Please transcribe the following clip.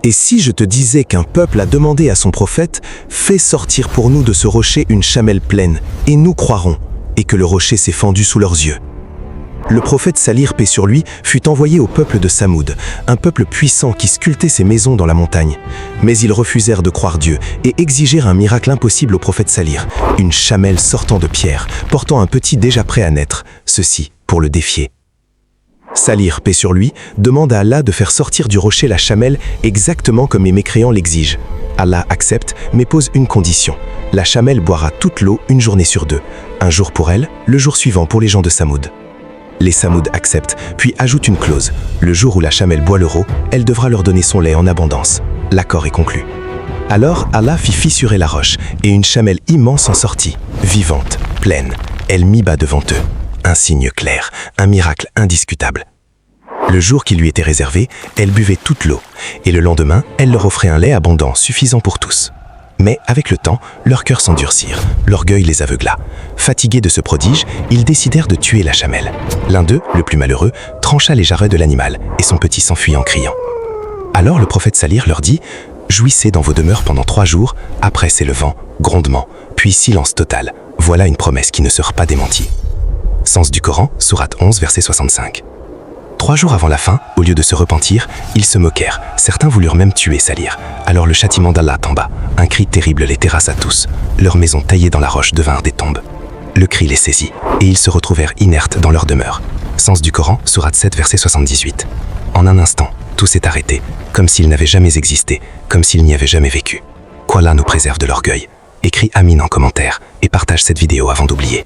Et si je te disais qu'un peuple a demandé à son prophète, fais sortir pour nous de ce rocher une chamelle pleine, et nous croirons, et que le rocher s'est fendu sous leurs yeux. Le prophète Salih, paix sur lui, fut envoyé au peuple de Samoud, un peuple puissant qui sculptait ses maisons dans la montagne. Mais ils refusèrent de croire Dieu et exigèrent un miracle impossible au prophète Salih, une chamelle sortant de pierre, portant un petit déjà prêt à naître, ceci pour le défier. Salih, paix sur lui, demande à Allah de faire sortir du rocher la chamelle exactement comme les mécréants l'exigent. Allah accepte, mais pose une condition. La chamelle boira toute l'eau une journée sur deux. Un jour pour elle, le jour suivant pour les gens de Samoud. Les Samoud acceptent, puis ajoutent une clause. Le jour où la chamelle boit l'eau, elle devra leur donner son lait en abondance. L'accord est conclu. Alors Allah fit fissurer la roche, et une chamelle immense en sortit, vivante, pleine. Elle mit bas devant eux. Un signe clair, un miracle indiscutable. Le jour qui lui était réservé, elle buvait toute l'eau, et le lendemain, elle leur offrait un lait abondant, suffisant pour tous. Mais avec le temps, leurs cœurs s'endurcirent, l'orgueil les aveugla. Fatigués de ce prodige, ils décidèrent de tuer la chamelle. L'un d'eux, le plus malheureux, trancha les jarrets de l'animal, et son petit s'enfuit en criant. Alors le prophète Salih leur dit « Jouissez dans vos demeures pendant 3 jours, après c'est le vent, grondement, puis silence total. Voilà une promesse qui ne sera pas démentie. » Sens du Coran, sourate 11, verset 65. 3 jours avant la fin, au lieu de se repentir, ils se moquèrent. Certains voulurent même tuer Salih. Alors le châtiment d'Allah tomba. Un cri terrible les terrassa tous. Leurs maisons taillées dans la roche devinrent des tombes. Le cri les saisit, et ils se retrouvèrent inertes dans leur demeure. Sens du Coran, sourate 7, verset 78. En un instant, tout s'est arrêté, comme s'ils n'avaient jamais existé, comme s'ils n'y avaient jamais vécu. Qu'Allah nous préserve de l'orgueil. Écris Amin en commentaire, et partage cette vidéo avant d'oublier.